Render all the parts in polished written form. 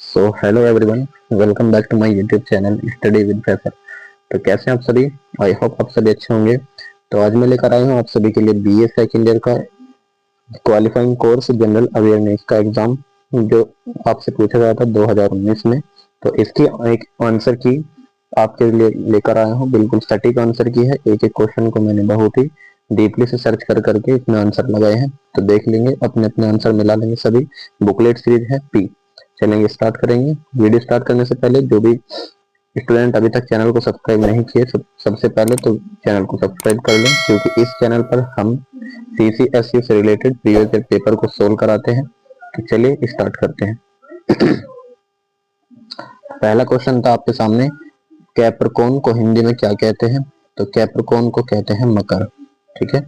So hello everyone, welcome back to my YouTube channel study with prefer. तो कैसे हैं आप सभी? आई होप आप सभी अच्छे होंगे। तो आज मैं लेकर आया हूँ आप सभी के लिए बीए सेकंड ईयर का क्वालिफाइंग कोर्स जनरल अवेयरनेस का एग्जाम, जो आपसे पूछा गया था 2019 में। तो इसकी एक आंसर की आपके लिए लेकर आया हूँ, बिल्कुल सटीक आंसर की है। एक एक क्वेश्चन को मैंने बहुत ही डीपली से सर्च कर करके इसमें आंसर लगाए हैं। तो देख लेंगे, अपने अपने आंसर मिला लेंगे सभी। बुकलेट सीरीज है पी। चलेंगे, स्टार्ट करेंगे। वीडियो स्टार्ट करने से पहले जो भी स्टूडेंट अभी तक चैनल को सब्सक्राइब नहीं किए, सबसे पहले तो चैनल को सब्सक्राइब कर लें, क्योंकि इस चैनल पर हम सीसीएसई से रिलेटेड प्रीवियस ईयर पेपर को सोल्व कराते हैं। तो चलिए स्टार्ट करते हैं। पहला क्वेश्चन था आपके सामने, कैप्रिकॉर्न को हिंदी में क्या कहते हैं? तो कैप्रिकॉर्न को कहते हैं मकर। ठीक है।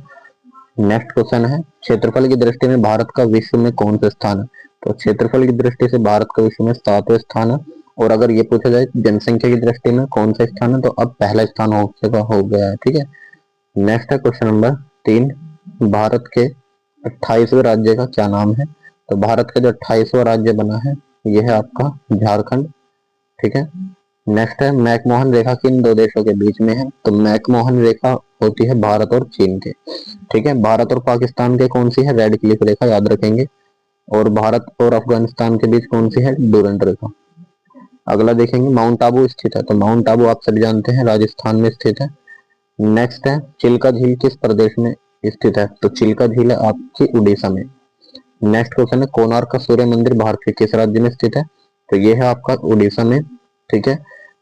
नेक्स्ट क्वेश्चन है, क्षेत्रफल की दृष्टि में भारत का विश्व में कौन सा स्थान है? तो क्षेत्रफल की दृष्टि से भारत का विश्व में 7वां स्थान है। और अगर ये पूछा जाए जनसंख्या की दृष्टि में कौन सा स्थान है, तो अब पहला स्थान हो गया है। ठीक है। नेक्स्ट है क्वेश्चन नंबर 3, भारत के 28वें राज्य का क्या नाम है? तो भारत का जो 28वां राज्य बना है यह है आपका झारखंड। ठीक है। नेक्स्ट है, मैकमोहन रेखा किन दो देशों के बीच में है? तो मैकमोहन रेखा होती है भारत और चीन के। ठीक है। भारत और पाकिस्तान के कौन सी है? रेड क्लिफ रेखा, याद रखेंगे। और भारत और अफगानिस्तान के बीच कौन सी है? डूरंड रेखा। अगला देखेंगे, माउंट आबू स्थित है। तो माउंट आबू आप सभी जानते हैं राजस्थान में स्थित है। नेक्स्ट है, चिल्का झील किस प्रदेश में स्थित है? तो चिल्का झील है आपकी उड़ीसा में। नेक्स्ट क्वेश्चन है, कोणार्क का सूर्य मंदिर भारत के किस राज्य में स्थित है? तो ये है आपका उड़ीसा में। ठीक है।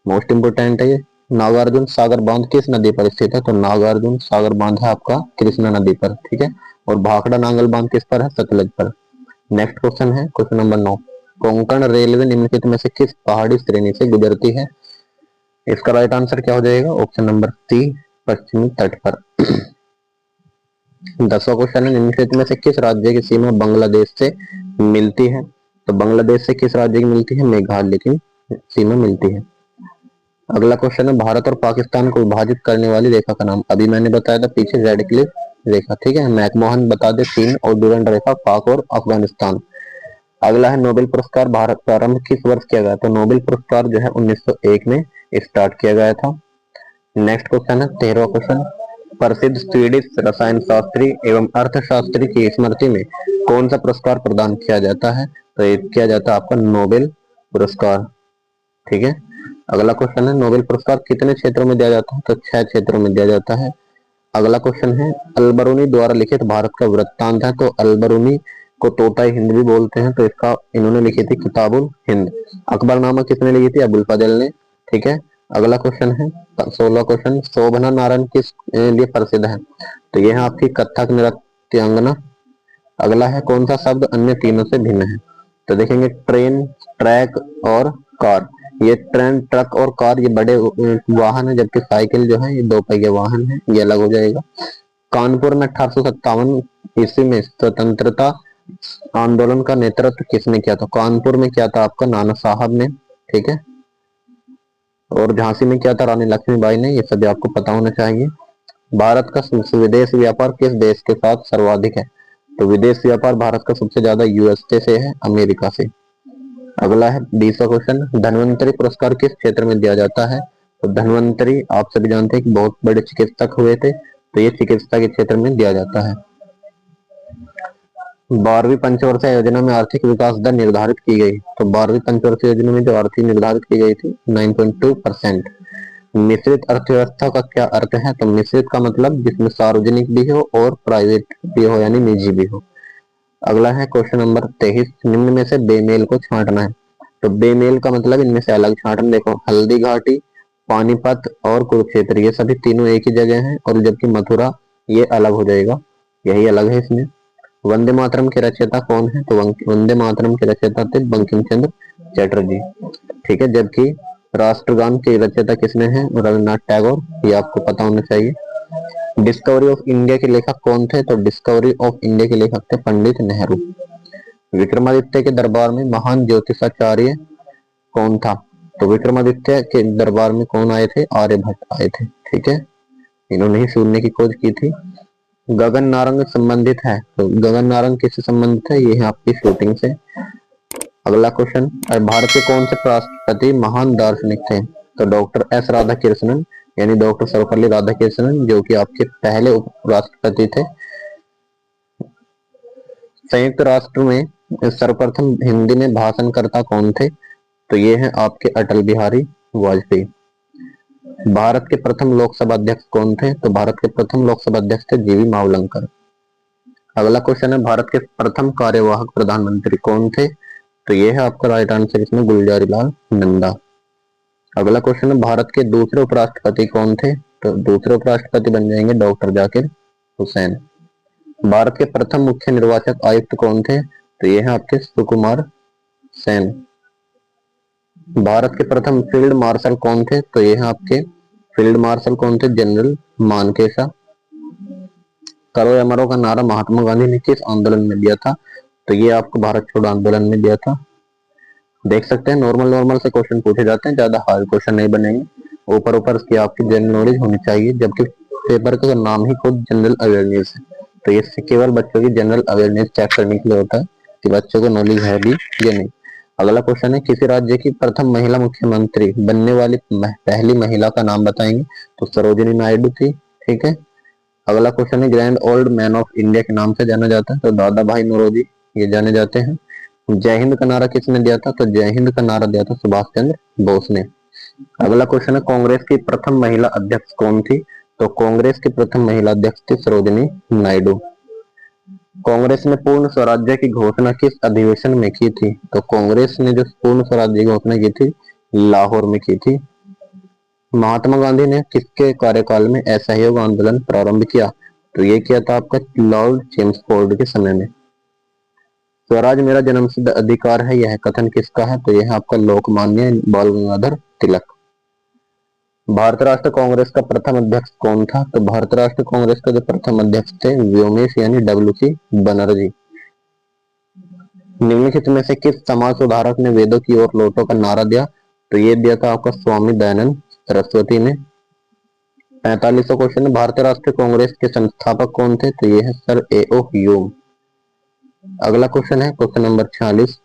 मोस्ट इंपोर्टेंट है ये। नागार्जुन सागर बांध किस नदी पर स्थित है? तो नागार्जुन सागर बांध है आपका कृष्णा नदी पर। ठीक है। और भाखड़ा नांगल बांध किस पर है? सतलज पर। नेक्स्ट क्वेश्चन है क्वेश्चन नंबर 9, कोंकण रेलवे निम्नलिखित में से किस पहाड़ी श्रेणी से गुजरती है? इसका राइट आंसर क्या हो जाएगा? ऑप्शन नंबर सी, पश्चिमी तट पर। 10वां क्वेश्चन है, निम्नलिखित में से किस राज्य की सीमा बांग्लादेश से मिलती है? तो बांग्लादेश से किस राज्य की मिलती है? मेघालय की सीमा मिलती है। अगला क्वेश्चन है, भारत और पाकिस्तान को विभाजित करने वाली रेखा का नाम? अभी मैंने बताया था पीछे, रेड क्लिफ रेखा। ठीक है। मैकमोहन बता दे चीन, और डूरंड रेखा पाक और अफगानिस्तान। अगला है, नोबेल पुरस्कार भारत प्रारंभ किस वर्ष किया गया? तो नोबेल पुरस्कार जो है 1901 में स्टार्ट किया गया था। नेक्स्ट क्वेश्चन है 13वां क्वेश्चन, प्रसिद्ध स्वीडिश रसायन शास्त्री एवं अर्थशास्त्री की स्मृति में कौन सा पुरस्कार प्रदान किया जाता है? तो ये किया जाता है आपका नोबेल पुरस्कार। ठीक है। अगला क्वेश्चन है, नोबेल पुरस्कार कितने क्षेत्रों में दिया जाता है? तो 6 क्षेत्रों में दिया जाता है। अगला क्वेश्चन है, अलबरूनी द्वारा लिखित भारत का वृत्तांत है। तो अलबरूनी को तोता हिंद भी बोलते हैं, तो इसका इन्होंने लिखी थी किताबुल हिंद। अकबरनामा किसने लिखी थी? अबुल फजल ने। ठीक है। अगला क्वेश्चन है 16वां क्वेश्चन, शोभना नारायण किस लिए प्रसिद्ध है? तो यह है आपकी कथक नृत्यांगना। अगला है, कौन सा शब्द अन्य तीनों से भिन्न है? तो देखेंगे, ट्रेन, ट्रैक और कार। ये ट्रेन, ट्रक और कार ये बड़े वाहन है, जबकि साइकिल जो है ये 2 पहिए वाहन है, ये अलग हो जाएगा। कानपुर में 1857 ईस्वी में स्वतंत्रता आंदोलन का नेतृत्व किसने किया था? कानपुर में किया था आपका नाना साहब ने। ठीक है। और झांसी में किया था रानी लक्ष्मीबाई ने। ये सभी आपको पता होना चाहिए। भारत का विदेश व्यापार किस देश के साथ सर्वाधिक है? तो विदेश व्यापार भारत का सबसे ज्यादा यूएसए से है, अमेरिका से। अगला है 20वां क्वेश्चन, धन्वंतरी पुरस्कार किस क्षेत्र में दिया जाता है? तो धन्वंतरी आप सभी जानते हैं कि बहुत बड़े चिकित्सक हुए थे, तो ये चिकित्सा के क्षेत्र में दिया जाता है। 12वीं पंचवर्षीय योजना में आर्थिक विकास दर निर्धारित की गई। तो 12वीं पंचवर्षीय योजना में जो आर्थिक निर्धारित की गई थी 9.2%। मिश्रित अर्थव्यवस्था का क्या अर्थ है? तो मिश्रित का मतलब जिसमें सार्वजनिक भी हो और प्राइवेट भी हो, यानी निजी भी हो। अगला है क्वेश्चन नंबर 23, निम्न में से बेमेल को छांटना है। तो बेमेल का मतलब इनमें से अलग छांटना। देखो, हल्दी घाटी, पानीपत और कुरुक्षेत्र ये सभी तीनों एक ही जगह हैं, और जबकि मथुरा ये अलग हो जाएगा, यही अलग है इसमें। वंदे मातरम के रचयिता कौन है? तो वंदे मातरम के रचयिता थे बंकिम चंद्र चटर्जी। ठीक है। जबकि राष्ट्रगान के रचयिता किसने हैं? रविन्द्रनाथ टैगोर, ये आपको पता होना चाहिए। डिस्कवरी ऑफ इंडिया के लेखक कौन थे? तो डिस्कवरी ऑफ इंडिया के लेखक थे पंडित नेहरू। विक्रमादित्य के दरबार में महान ज्योतिषाचार्य कौन था? तो विक्रमादित्य के दरबार में कौन आए थे? आर्यभट्ट आए थे। ठीक है। इन्होंने ही शून्य की खोज की थी। गगन नारंग संबंधित है। तो गगन नारंग किससे संबंधित है? ये है आपकी शूटिंग से। अगला क्वेश्चन, भारत के कौन से राष्ट्रपति महान दार्शनिक थे? तो डॉक्टर एस राधाकृष्णन यानी डॉक्टर सर्वपल्ली राधाकृष्णन, जो कि आपके पहले उपराष्ट्रपति थे। संयुक्त राष्ट्र में सर्वप्रथम हिंदी में भाषणकर्ता कौन थे? तो ये हैं आपके अटल बिहारी वाजपेयी। भारत के प्रथम लोकसभा अध्यक्ष कौन थे? तो भारत के प्रथम लोकसभा अध्यक्ष थे जीवी मावलंकर। अगला क्वेश्चन है, भारत के प्रथम कार्यवाहक प्रधानमंत्री कौन थे? तो ये है आपका राइट आंसर इसमें गुलजारी लाल नंदा। अगला क्वेश्चन है, भारत के दूसरे उपराष्ट्रपति कौन थे? तो दूसरे उपराष्ट्रपति बन जाएंगे डॉक्टर जाकिर हुसैन। भारत के प्रथम मुख्य निर्वाचक आयुक्त कौन थे? तो ये है आपके सुकुमार सेन। भारत के प्रथम फील्ड मार्शल कौन थे? तो ये है आपके फील्ड मार्शल कौन थे? जनरल मानेकशॉ। करो या मरो का नारा महात्मा गांधी ने किस आंदोलन में दिया था? तो ये आपको भारत छोड़ो आंदोलन में दिया था। देख सकते हैं नॉर्मल से क्वेश्चन पूछे जाते हैं, ज्यादा हार्ड क्वेश्चन नहीं बनेंगे। ऊपर इसकी आपकी जनरल नॉलेज होनी चाहिए, जबकि पेपर का नाम ही खुद जनरल अवेयरनेस है। तो ये केवल बच्चों की जनरल अवेयरनेस चेक करने के लिए होता है कि बच्चों को नॉलेज है भी या नहीं। अगला क्वेश्चन है, किसी राज्य की प्रथम महिला मुख्यमंत्री बनने वाली पहली महिला का नाम बताएंगे? तो सरोजिनी नायडू थी। ठीक है। अगला क्वेश्चन है, grand old man of India के नाम से जाना जाता है? तो दादा भाई नौरोजी ये जाने जाते हैं। जय हिंद का नारा किसने दिया था? तो जय हिंद का नारा दिया था सुभाष चंद्र बोस ने। अगला क्वेश्चन है, कांग्रेस की प्रथम महिला अध्यक्ष कौन थी? तो कांग्रेस की प्रथम महिला अध्यक्ष थी सरोजिनी नायडू। कांग्रेस ने पूर्ण स्वराज्य की घोषणा किस अधिवेशन में की थी? तो कांग्रेस ने जो पूर्ण स्वराज्य की घोषणा की थी लाहौर में की थी। महात्मा गांधी ने किसके कार्यकाल में असहयोग आंदोलन प्रारंभ किया? तो ये किया था आपका लॉर्ड चेम्सफोर्ड के समय में। स्वराज मेरा जन्मसिद्ध अधिकार है, यह कथन किसका है? तो यह आपका लोकमान्य बाल गंगाधर तिलक। भारत राष्ट्र कांग्रेस का प्रथम अध्यक्ष कौन था? तो भारत राष्ट्र कांग्रेस का जो प्रथम अध्यक्ष थे व्योमेश यानी डब्ल्यू.सी. बनर्जी। निम्नलिखित में से किस समाज सुधारक ने वेदों की ओर लौटो का नारा दिया? तो ये दिया था आपका स्वामी दयानंद सरस्वती ने। 45वां क्वेश्चन, भारतीय राष्ट्रीय कांग्रेस के संस्थापक कौन थे? तो ये है सर ए.ओ. ह्यूम। अगला क्वेश्चन है क्वेश्चन नंबर 46,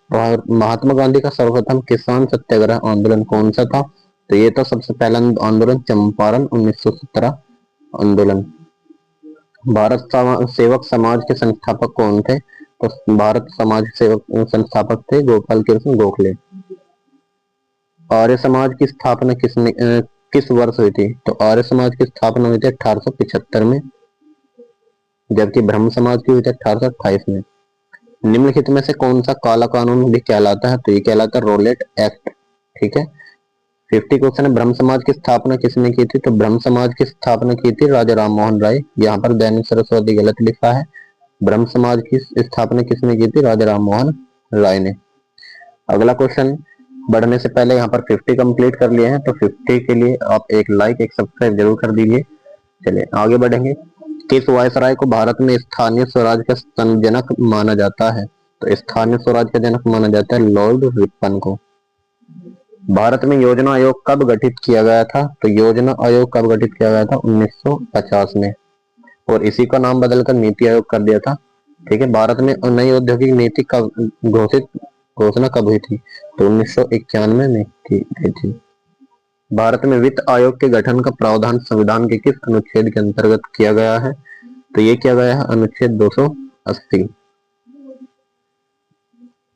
महात्मा गांधी का सर्वप्रथम किसान सत्याग्रह आंदोलन कौन सा था? तो ये था सबसे पहला आंदोलन चंपारण 1917 आंदोलन। भारत सेवक समाज के संस्थापक कौन थे? तो भारत समाज सेवक संस्थापक थे गोपाल कृष्ण गोखले। आर्य समाज की स्थापना किस वर्ष हुई थी? तो आर्य समाज की स्थापना हुई थी 1875 में, जबकि ब्रह्म समाज की हुई थी 1828 में। निम्नलिखित में से कौन सा काला कानून भी कहलाता है? तो ये कहलाता है रोलेट एक्ट। ठीक है। 50 क्वेश्चन है, ब्रह्म समाज की स्थापना किसने की थी? तो ब्रह्म समाज की स्थापना की थी राजा राम मोहन राय। यहाँ पर दैनिक सरस्वती गलत लिखा है। ब्रह्म समाज की स्थापना किसने की थी? राजा राम मोहन राय ने। अगला क्वेश्चन बढ़ने से पहले यहाँ पर 50 कंप्लीट कर लिए हैं, तो 50 के लिए आप एक लाइक एक सब्सक्राइब जरूर कर दीजिए। चलिए आगे बढ़ेंगे। किस वायसराय को भारत में स्थानीय स्वराज का जनक माना जाता है? तो स्थानीय स्वराज का जनक माना जाता है लॉर्ड रिपन को। भारत में योजना आयोग कब गठित किया गया था? तो योजना आयोग कब गठित किया गया था? 1950 में, और इसी का नाम बदलकर नीति आयोग कर दिया था। ठीक है। भारत में नई औद्योगिक नीति का घोषणा कब हुई थी? तो 1991 में की गई थी। भारत में वित्त आयोग के गठन का प्रावधान संविधान के किस अनुच्छेद के अंतर्गत किया गया है? तो ये किया गया है अनुच्छेद 280।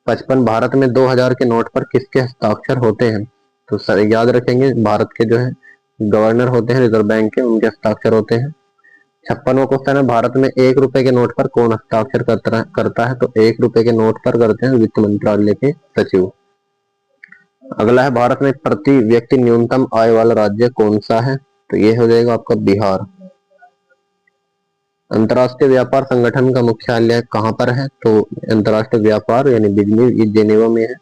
55 भारत में 2000 के नोट पर किसके हस्ताक्षर होते हैं? तो सर याद रखेंगे भारत के जो है गवर्नर होते हैं रिजर्व बैंक के, उनके हस्ताक्षर होते हैं। 56वां क्वेश्चन है, भारत में 1 रुपए के नोट पर कौन हस्ताक्षर करता है? तो 1 रुपए के नोट पर करते हैं वित्त मंत्रालय के सचिव। अगला है, भारत में प्रति व्यक्ति न्यूनतम आय वाला राज्य कौन सा है? तो ये हो जाएगा आपका बिहार। अंतर्राष्ट्रीय व्यापार संगठन का मुख्यालय कहां पर है? तो अंतर्राष्ट्रीय व्यापार यानी बिजनेस जेनेवा में है।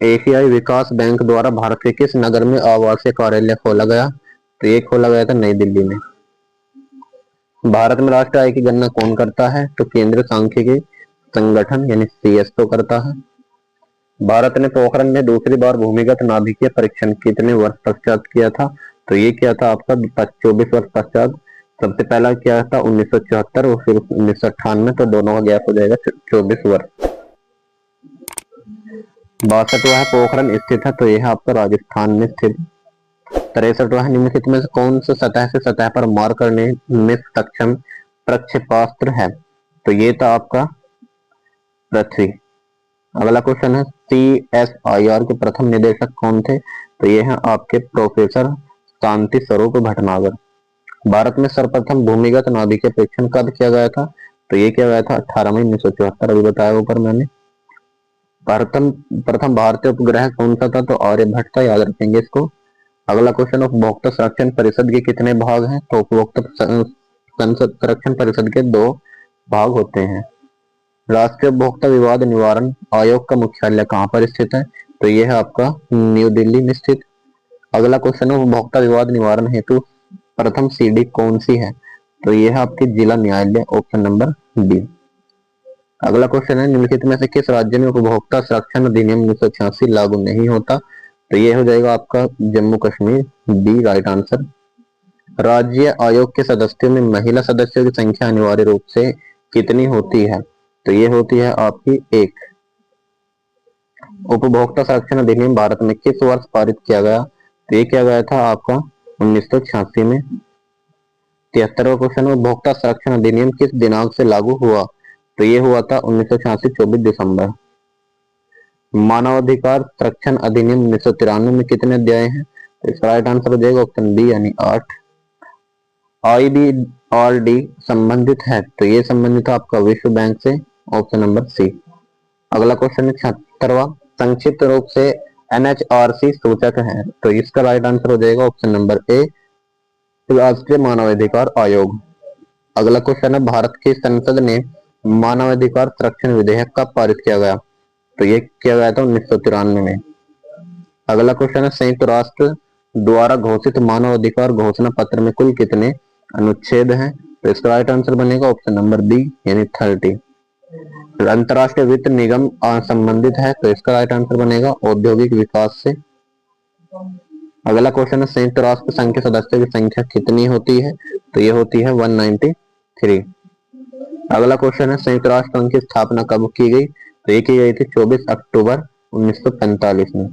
एशियाई विकास बैंक द्वारा भारत के किस नगर में आवासीय कार्यालय खोला गया? तो ये खोला गया था नई दिल्ली में। भारत में राष्ट्रीय आय की गणना कौन करता है? तो केंद्रीय सांख्यिकी संगठन यानी सीएसओ करता है। भारत ने पोखरण में दूसरी बार भूमिगत नाभिकीय परीक्षण कितने वर्ष पश्चात किया था? तो ये किया था आपका 24 वर्ष पश्चात सबसे पहला क्या था 1974 और फिर 1998, तो दोनों का गैप हो जाएगा 24 वर्ष। 62वां है पोखरण स्थित है, तो यह आपका राजस्थान में स्थित। 63वां है निम्नलिखित में से कौन सा सतह से सतह पर मार करने में सक्षम प्रक्षेपास्त्र है, तो ये था आपका पृथ्वी। अगला क्वेश्चन है CSIR के प्रथम निदेशक कौन थे, तो ये है आपके प्रोफेसर शांति स्वरूप भटनागर। भारत में सर्वप्रथम भूमिगत नाभिकीय परीक्षण कब किया गया था, तो ये किया गया था 18 मई 1974, अभी बताया ऊपर मैंने। प्रथम भारतीय उपग्रह कौन सा था, तो आर्यभट्ट था, याद रखेंगे इसको। अगला क्वेश्चन, उपभोक्ता संरक्षण परिषद के कितने भाग हैं, तो उपभोक्ता संरक्षण परिषद के 2 भाग होते हैं। राष्ट्रीय उपभोक्ता विवाद निवारण आयोग का मुख्यालय कहाँ पर स्थित है, तो यह है आपका न्यू दिल्ली में स्थित। अगला क्वेश्चन है उपभोक्ता विवाद निवारण हेतु प्रथम सीडी कौन सी है, तो यह है आपकी जिला न्यायालय, ऑप्शन नंबर बी। अगला क्वेश्चन है निम्नलिखित में से किस राज्य में उपभोक्ता संरक्षण अधिनियम 1986 लागू नहीं होता, तो यह हो जाएगा आपका Jammu Kashmir, B right answer. राज्य आयोग के सदस्यों में महिला सदस्यों की संख्या अनिवार्य रूप से कितनी होती है, तो ये होती है आपकी 1। उपभोक्ता संरक्षण अधिनियम भारत में किस वर्ष पारित किया गया, तो ये किया गया था आपका 1986 में। 73वां क्वेश्चन, उपभोक्ता संरक्षण अधिनियम किस दिनांक से लागू हुआ, तो ये हुआ था 1986 24 दिसंबर। मानवाधिकार संरक्षण अधिनियम 1993 में कितने अध्याय हैं, तो इसका राइट आंसर हो जाएगा ऑप्शन बी यानी 8। IBRD संबंधित है, तो ये संबंधित है आपका विश्व बैंक से, ऑप्शन नंबर सी। अगला क्वेश्चन है 76वां, संक्षिप्त रूप से NHRC सूचक है, तो इसका राइट आंसर हो जाएगा ऑप्शन नंबर ए राष्ट्रीय मानवाधिकार आयोग। अगला क्वेश्चन है भारत की संसद ने मानवाधिकार संरक्षण विधेयक कब पारित किया गया, तो ये किया गया था 1993 में। अगला क्वेश्चन है संयुक्त राष्ट्र द्वारा घोषित मानव अधिकार घोषणा पत्र में कुल कितने अनुच्छेद हैं, तो इसका राइट आंसर बनेगा ऑप्शन नंबर बी यानी 30। अंतरराष्ट्रीय वित्त निगम संबंधित है, तो इसका राइट आंसर बनेगा औद्योगिक विकास से। अगला क्वेश्चन है संयुक्त राष्ट्र संघ के सदस्यों की संख्या कितनी होती है, तो ये होती है 193। अगला क्वेश्चन है संयुक्त राष्ट्र संघ की स्थापना कब की गई, तो ये की गई थी 24 अक्टूबर 1945 में।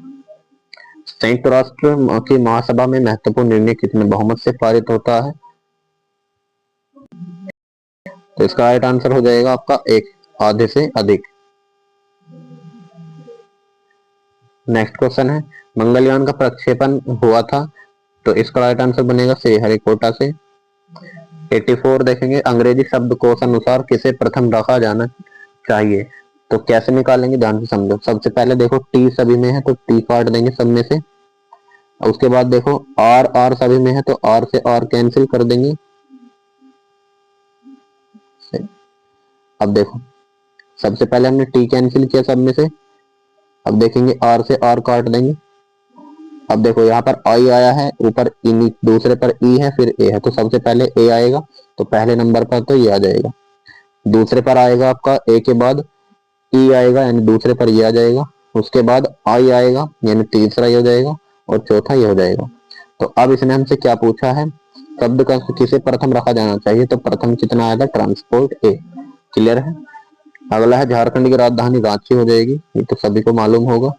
संयुक्त राष्ट्र की महासभा में महत्वपूर्ण निर्णय कितने बहुमत से पारित होता है, तो इसका राइट आंसर हो जाएगा आपका 1 आधे से अधिक। नेक्स्ट क्वेश्चन है मंगलयान का प्रक्षेपण हुआ था, तो इसका राइट आंसर बनेगा श्रीहरिकोटा से। 84 देखेंगे अंग्रेजी शब्दकोश अनुसार किसे प्रथम रखा जाना चाहिए, तो कैसे निकालेंगे ध्यान से समझो। सबसे पहले देखो टी सभी में है, तो टी काट देंगे सब में से। उसके बाद देखो आर सभी में है, तो आर से आर कैंसिल कर देंगे। अब देखो सबसे पहले हमने टी कैंसिल किया सब में से, अब देखेंगे आर से आर काट देंगे। अब देखो यहाँ पर आई आया है, ऊपर दूसरे पर ई है, फिर ए है, तो सबसे पहले ए आएगा, तो पहले नंबर पर तो ये आ जाएगा। दूसरे पर आएगा आपका ए के बाद ई आएगा, यानी दूसरे पर ये आ जाएगा। उसके बाद आई आएगा, यानी तीसरा ये हो जाएगा, और चौथा ये हो जाएगा। तो अब इसने हमसे क्या पूछा है, शब्द का किसे प्रथम रखा जाना चाहिए, तो प्रथम कितना आएगा ट्रांसपोर्ट ए। क्लियर है। अगला है झारखंड की राजधानी रांची हो जाएगी, ये तो सभी को मालूम होगा।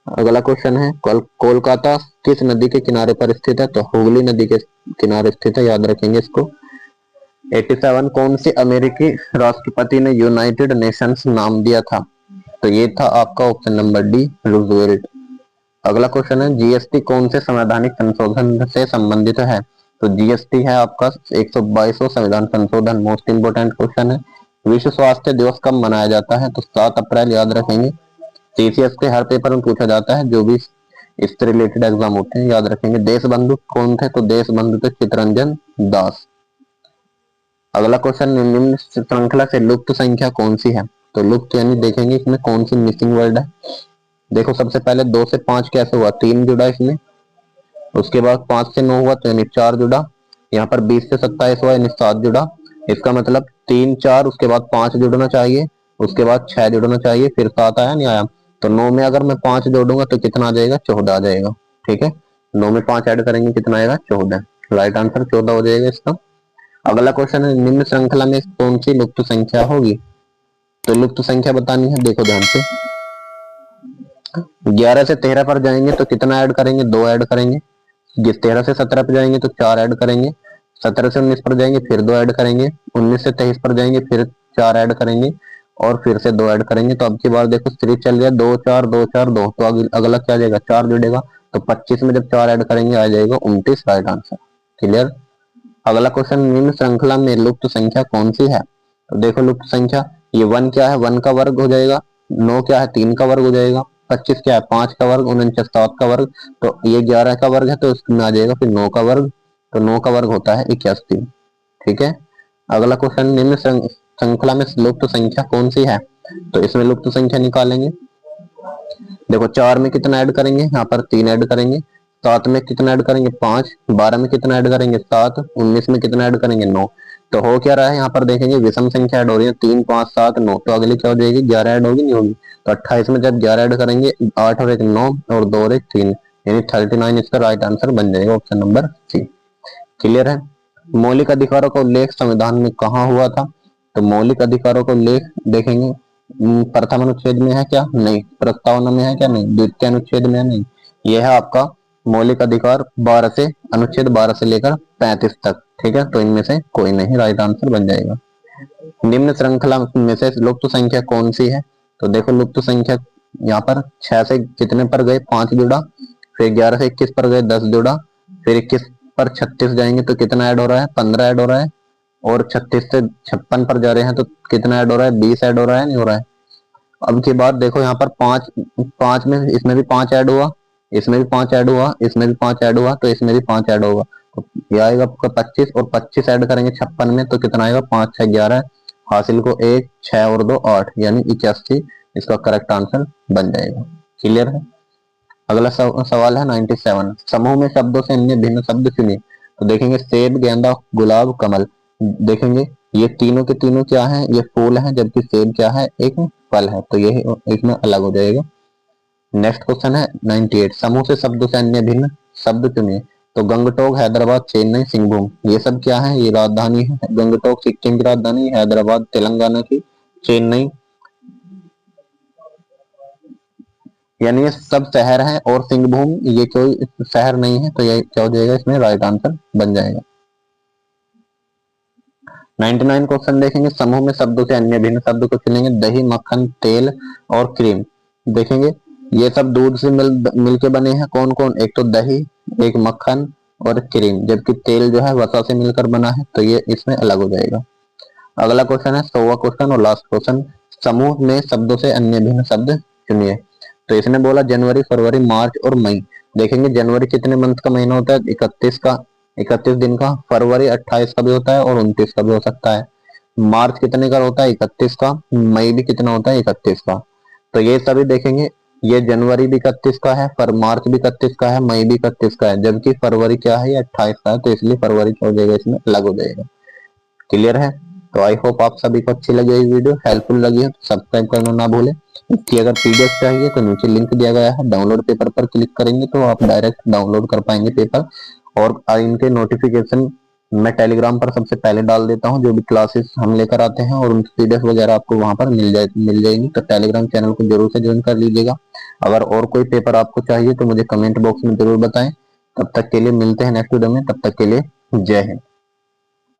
अगला क्वेश्चन है कोलकाता किस नदी के किनारे पर स्थित है, तो हुगली नदी के किनारे स्थित है, याद रखेंगे इसको। 87 कौन से अमेरिकी राष्ट्रपति ने यूनाइटेड नेशंस नाम दिया था, तो ये था आपका ऑप्शन नंबर डी रूजवेल्ट। अगला क्वेश्चन है जीएसटी कौन से संवैधानिक संशोधन से संबंधित है, तो जीएसटी है आपका 122वां संविधान संशोधन। मोस्ट इंपोर्टेंट क्वेश्चन है विश्व स्वास्थ्य दिवस कब मनाया जाता है, तो 7 अप्रैल, याद रखेंगे। सीसीएस के हर पेपर में पूछा जाता है, जो भी इससे रिलेटेड एग्जाम होते हैं, याद रखेंगे। देश बंधु कौन थे, तो देश बंधु थे चितरंजन दास। अगला क्वेश्चन निम्न श्रृंखला से लुप्त संख्या कौन सी है, तो लुप्त यानी देखेंगे इसमें कौन सी मिसिंग वर्ड है। देखो सबसे पहले 2 से 5 कैसे हुआ, 3 जुड़ा इसमें। उसके बाद 5 से 9 हुआ, तो यानी 4 जुड़ा। यहाँ पर 20 से 27 हुआ, यानी 7 जुड़ा। इसका मतलब 3 4, उसके बाद 5 जुड़ना चाहिए, उसके बाद 6 जुड़ना चाहिए, फिर 7 आया नहीं आया। तो 9 में अगर मैं 5 जोड़ूंगा तो कितना आ जाएगा, 14 आ जाएगा। ठीक है, 9 में 5 ऐड करेंगे कितना आएगा, 14। राइट आंसर 14 हो जाएगा इसका। अगला क्वेश्चन है निम्न श्रृंखला में कौन सी लुप्त संख्या होगी। तो लुप्त संख्या बतानी है, देखो ध्यान से। 11 से 13 पर जाएंगे तो कितना ऐड करेंगे, 2 ऐड करेंगे। 13 से 17 पर जाएंगे तो 4 ऐड करेंगे। 17 से 19 पर जाएंगे फिर 2 ऐड करेंगे। 19 से 23 पर जाएंगे फिर 4 ऐड करेंगे और फिर से 2 ऐड करेंगे। तो अब की बार देखो सीरीज चल गया 2 4 2 4 2, तो अगला क्या जाएगा, 4 जुड़ेगा। तो 25 में जब 4 ऐड करेंगे आ जाएगा 29, राइट आंसर। क्लियर। अगला क्वेश्चन निम्न श्रृंखला में लुप्त संख्या कौन सी है। तो देखो लुप्त संख्या, ये 1 क्या है, 1 का वर्ग हो जाएगा। 9 क्या है, 3 का वर्ग हो जाएगा। 25 क्या है, 5 का वर्ग। 49 7 का वर्ग। तो ये 11 का वर्ग है तो इसमें आ जाएगा फिर 9 का वर्ग। तो 9 का वर्ग होता है 81। ठीक है। अगला क्वेश्चन निम्न श्रृंखला में लुप्त संख्या कौन सी है। तो इसमें लुप्त संख्या निकालेंगे। देखो 4 में कितना ऐड करेंगे, यहाँ पर 3 ऐड करेंगे। 7 में कितना ऐड करेंगे, 5। 12 में कितना ऐड करेंगे, 7। 19 में कितना ऐड करेंगे, 9। तो हो क्या रहा है, यहाँ पर देखेंगे विषम संख्या ऐड हो रही है, 3 5 7 9। तो अगली क्या हो जाएगी, 11 ऐड होगी, नहीं होगी। तो 28 में जब 11 ऐड करेंगे, 8 और 1 9 और 2 और 1 3, यानी 39 इसका राइट आंसर बन जाएगा, ऑप्शन नंबर सी। क्लियर है। मौलिक अधिकारों का उल्लेख संविधान में कहाँ हुआ था। तो मौलिक अधिकारों का उल्लेख देखेंगे, प्रथम अनुच्छेद में है क्या, नहीं। प्रस्तावना में है क्या, नहीं। द्वितीय अनुच्छेद में है, नहीं। यह है आपका मौलिक अधिकार 12 से, अनुच्छेद 12 से लेकर 35 तक। ठीक है, तो इनमें से कोई नहीं, राइट आंसर बन जाएगा। निम्न श्रृंखला में से लुप्त संख्या कौन सी है। तो देखो लुप्त संख्या यहाँ पर 6 से कितने पर गए, 5 जुड़ा। फिर 11 से 21 पर गए, 10 जुड़ा। फिर 21 पर 36 जाएंगे तो कितना ऐड हो रहा है, 15 ऐड हो रहा है। और 36 से 56 पर जा रहे हैं तो कितना ऐड हो रहा है, 20 ऐड हो रहा है, नहीं हो रहा है। अब की बात देखो, यहाँ पर 5 में इसमें भी 5 ऐड हुआ, इसमें भी 5 ऐड हुआ, इसमें भी 5 ऐड हुआ, तो इसमें भी 5 ऐड होगा। तो ये आएगा आपका 25 और 25 ऐड करेंगे 56 में तो कितना आएगा, 5 6 11। हासिल को 1 6 और 2 8, यानी 81 इसका करेक्ट आंसर बन जाएगा। क्लियर है। अगला सवाल है 97। समूह में शब्दों से अन्य भिन्न शब्द चुनिए। तो देखेंगे सेब गेंदा गुलाब कमल। देखेंगे ये तीनों के तीनों क्या है, ये फूल है, जबकि सेब क्या है, एक फल है। तो ये इसमें अलग हो जाएगा। नेक्स्ट क्वेश्चन है 98। समूह से शब्दों से अन्य भिन्न शब्द चुनिए। तो गंगटोक हैदराबाद चेन्नई सिंहभूम, ये सब क्या है, ये राजधानी है। गंगटोक सिक्किम की राजधानी, हैदराबाद तेलंगाना की, चेन्नई यानी ये सब शहर हैं, और सिंहभूम ये कोई शहर नहीं है। तो ये क्या हो जाएगा, इसमें राइट आंसर बन जाएगा। 99 क्वेश्चन देखेंगे, समूह में शब्दों से अन्य भिन्न शब्द को चुनेंगे। दही मक्खन तेल और क्रीम। देखेंगे ये सब दूध से मिलके बने हैं। कौन कौन, एक तो दही, एक मक्खन और क्रीम, जबकि तेल जो है वसा से मिलकर बना है। तो ये इसमें अलग हो जाएगा। अगला क्वेश्चन है 100वां क्वेश्चन और लास्ट क्वेश्चन। समूह में शब्दों से अन्य भिन्न शब्द चुनिए। तो इसने बोला जनवरी फरवरी मार्च और मई। देखेंगे जनवरी कितने मंथ का महीना होता है, 31 का, 31 दिन का। फरवरी 28 का भी होता है और 29 का भी हो सकता है। मार्च कितने का होता है, 31 का। मई भी कितना होता है, 31 का। तो ये सभी देखेंगे, ये जनवरी भी 31 का है, पर मार्च भी 31 का है, मई भी 31 का है, जबकि फरवरी क्या है, ये 28 का है। तो इसलिए फरवरी क्या हो जाएगा, इसमें अलग हो जाएगा। क्लियर है। तो आई होप आप सभी को अच्छी लगी ये वीडियो, हेल्पफुल लगी है तो सब्सक्राइब करना ना भूलें। इसकी अगर पीडीएफ चाहिए तो नीचे लिंक दिया गया है, डाउनलोड पेपर पर क्लिक करेंगे तो आप डायरेक्ट डाउनलोड कर पाएंगे पेपर। और इनके नोटिफिकेशन मैं टेलीग्राम पर सबसे पहले डाल देता हूं, जो भी क्लासेस हम लेकर आते हैं, और उनकी पीडीएफ वगैरह आपको वहां पर मिल जाएगी। तो टेलीग्राम चैनल को जरूर से ज्वाइन कर लीजिएगा। अगर और कोई पेपर आपको चाहिए तो मुझे कमेंट बॉक्स में जरूर बताएं। तब तक के लिए मिलते हैं नेक्स्ट वीडियो में, तब तक के लिए जय हिंद।